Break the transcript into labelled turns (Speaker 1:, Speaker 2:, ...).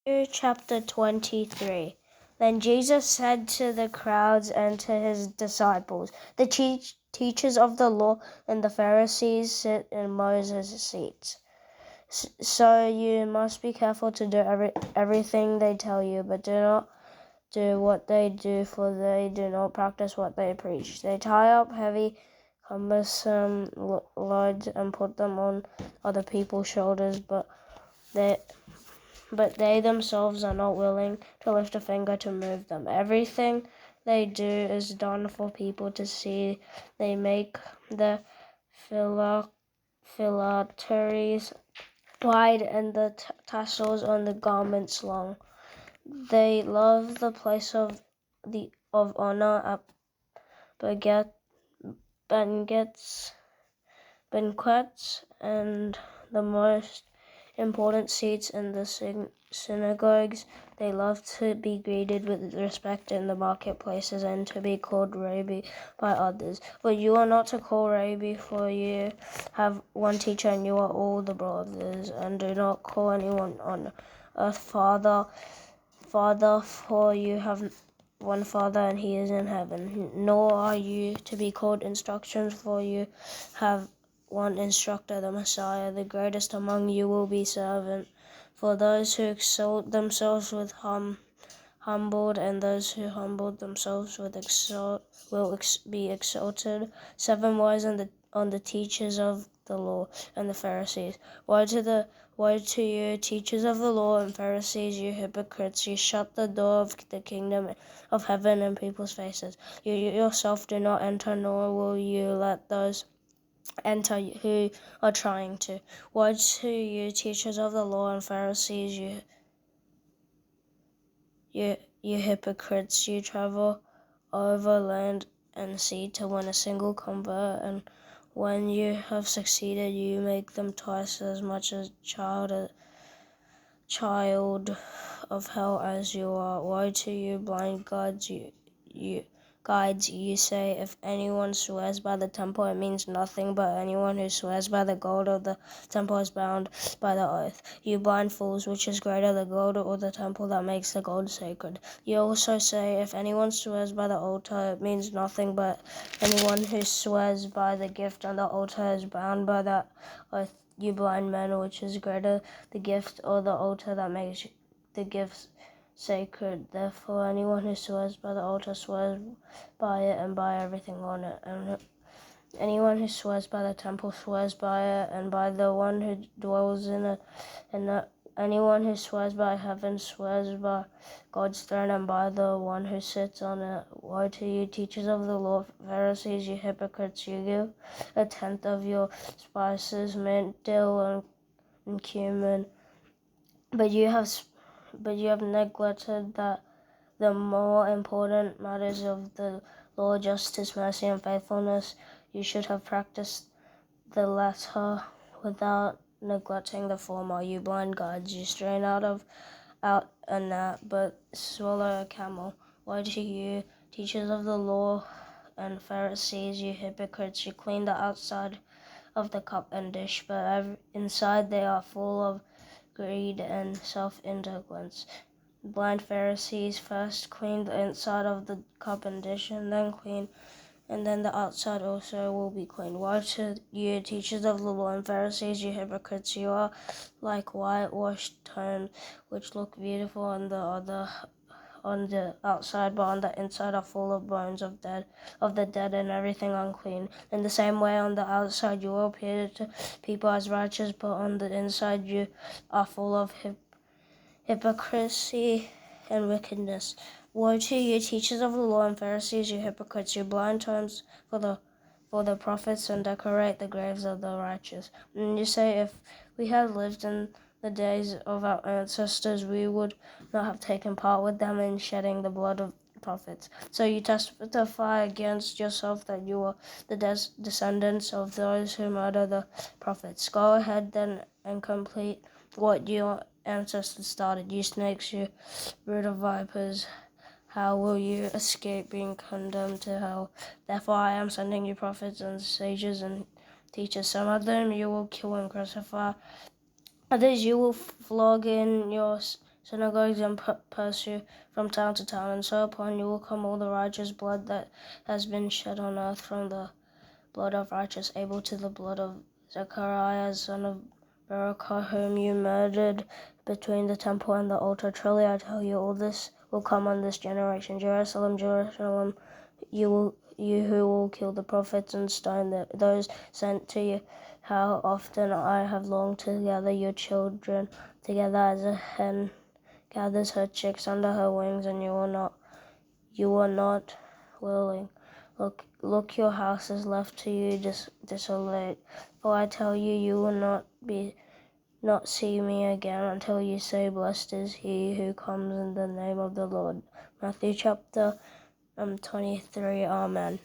Speaker 1: Chapter 23. Then Jesus said to the crowds and to his disciples, "The teachers of the law and the Pharisees sit in Moses' seats. So you must be careful to do everything they tell you, but do not do what they do, for they do not practice what they preach. They tie up heavy, cumbersome loads and put them on other people's shoulders, but they themselves are not willing to lift a finger to move them. Everything they do is done for people to see. They make the phylacteries wide and the tassels on the garments long. They love the place of honor at banquets and the most important seats in the synagogues. They love to be greeted with respect in the marketplaces and to be called Rabbi by others. But you are not to call Rabbi, for you have one teacher and you are all the brothers. And do not call anyone on earth Father, for you have one Father and he is in heaven. Nor are you to be called instructions, for you have one instructor, the Messiah. The greatest among you will be servant. For those who exalt themselves will humbled, and those who humbled themselves will be exalted. 7 woes on the teachers of the law and the Pharisees. Woe to you, teachers of the law and Pharisees, you hypocrites! You shut the door of the kingdom of heaven in people's faces. You yourself do not enter, nor will you let those enter who are trying to. Woe to you, teachers of the law and Pharisees, you hypocrites! You travel over land and sea to win a single convert, and when you have succeeded, you make them twice as much a child of hell as you are. Woe to you, blind guides! You say, if anyone swears by the temple, it means nothing, but anyone who swears by the gold of the temple is bound by the oath. You blind fools, which is greater, the gold or the temple that makes the gold sacred? You also say, if anyone swears by the altar, it means nothing, but anyone who swears by the gift on the altar is bound by that oath. You blind men, which is greater, the gift or the altar that makes the gift sacred? Therefore, anyone who swears by the altar swears by it and by everything on it. And anyone who swears by the temple swears by it and by the one who dwells in it. And anyone who swears by heaven swears by God's throne and by the one who sits on it. Woe to you, teachers of the law, Pharisees, you hypocrites! You give a tenth of your spices, mint, dill, and cumin, but you have neglected the more important matters of the law, justice, mercy, and faithfulness. You should have practiced the latter without neglecting the former. You blind guides! You strain out a gnat, but swallow a camel. Woe to you, teachers of the law and Pharisees, you hypocrites! You clean the outside of the cup and dish, but inside they are full of greed and self-indulgence. Blind Pharisees, first clean the inside of the cup and dish, and then the outside also will be clean. Woe to you, teachers of the law and Pharisees, you hypocrites! You are like whitewashed tombs, which look beautiful on the outside, but on the inside are full of bones of the dead and everything unclean. In the same way, on the outside you will appear to people as righteous, but on the inside you are full of hypocrisy and wickedness. Woe to you, teachers of the law and Pharisees, you hypocrites! You blind tombs for the prophets and decorate the graves of the righteous. And you say, if we had lived in the days of our ancestors, we would not have taken part with them in shedding the blood of prophets. So you testify against yourself that you are the descendants of those who murder the prophets. Go ahead then and complete what your ancestors started. You snakes, you brood of vipers, how will you escape being condemned to hell? Therefore I am sending you prophets and sages and teachers. Some of them you will kill and crucify, others you will flog in your synagogues and pursue from town to town, and so upon you will come all the righteous blood that has been shed on earth, from the blood of righteous Abel to the blood of Zechariah, son of Berechiah, whom you murdered between the temple and the altar. Truly I tell you, all this will come on this generation. Jerusalem, Jerusalem, you who will kill the prophets and stone those sent to you. How often I have longed to gather your children together as a hen gathers her chicks under her wings, and you were not willing. Look, your house is left to you desolate. For I tell you, you will not see me again until you say, Blessed is he who comes in the name of the Lord. Matthew chapter 23. Amen.